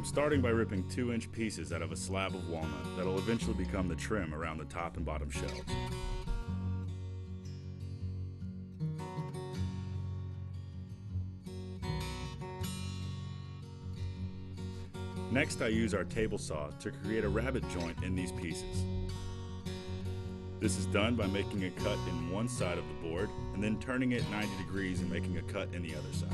starting by ripping 2-inch pieces out of a slab of walnut that'll eventually become the trim around the top and bottom shelves. Next, I use our table saw to create a rabbet joint in these pieces. This is done by making a cut in one side of the board and then turning it 90 degrees and making a cut in the other side.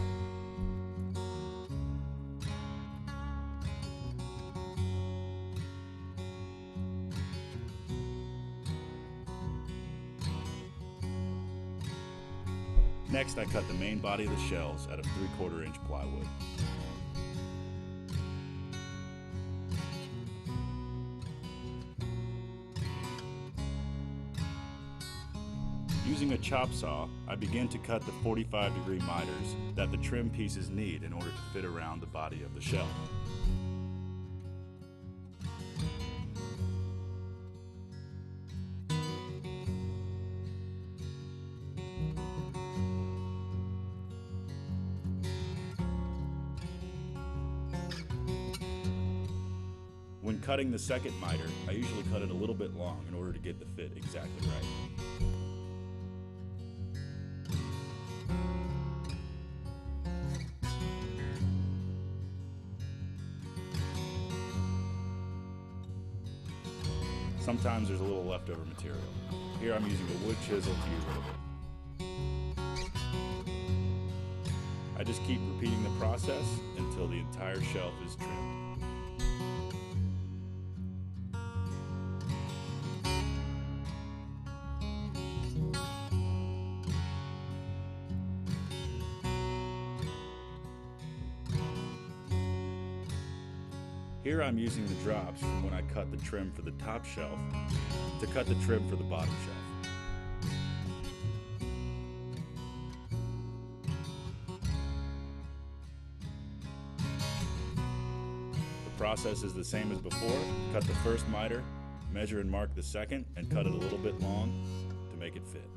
Next, I cut the main body of the shelves out of 3/4 inch plywood. Using a chop saw, I begin to cut the 45-degree miters that the trim pieces need in order to fit around the body of the shelf. When cutting the second miter, I usually cut it a little bit long in order to get the fit exactly right. Sometimes there's a little leftover material. Here I'm using a wood chisel to get rid of it. I just keep repeating the process until the entire shelf is trimmed. Here I'm using the drops from when I cut the trim for the top shelf to cut the trim for the bottom shelf. The process is the same as before. Cut the first miter, measure and mark the second, and cut it a little bit long to make it fit.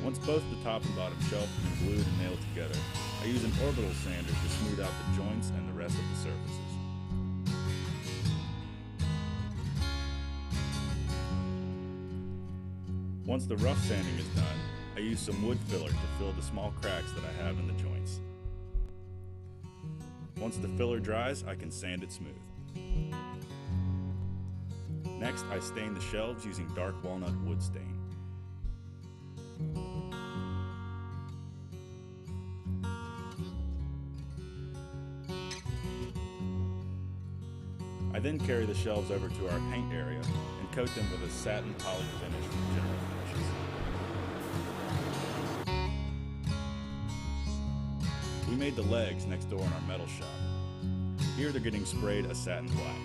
Once both the top and bottom shelf have been glued and nailed together, I use an orbital sander to smooth out the joints and the rest of the surfaces. Once the rough sanding is done, I use some wood filler to fill the small cracks that I have in the joints. Once the filler dries, I can sand it smooth. Next, I stain the shelves using dark walnut wood stain. I then carry the shelves over to our paint area and coat them with a satin poly finish from General Finishes. We made the legs next door in our metal shop. Here they're getting sprayed a satin black.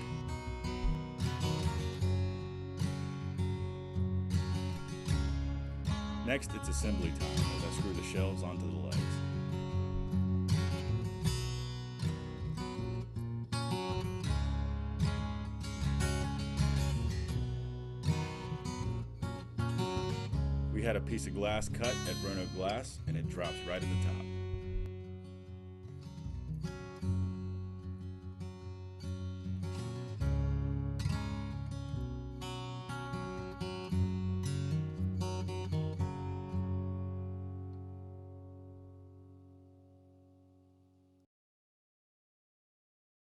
Next, it's assembly time as I screw the shelves onto the legs. We had a piece of glass cut at Roanoke Glass, and it drops right at the top.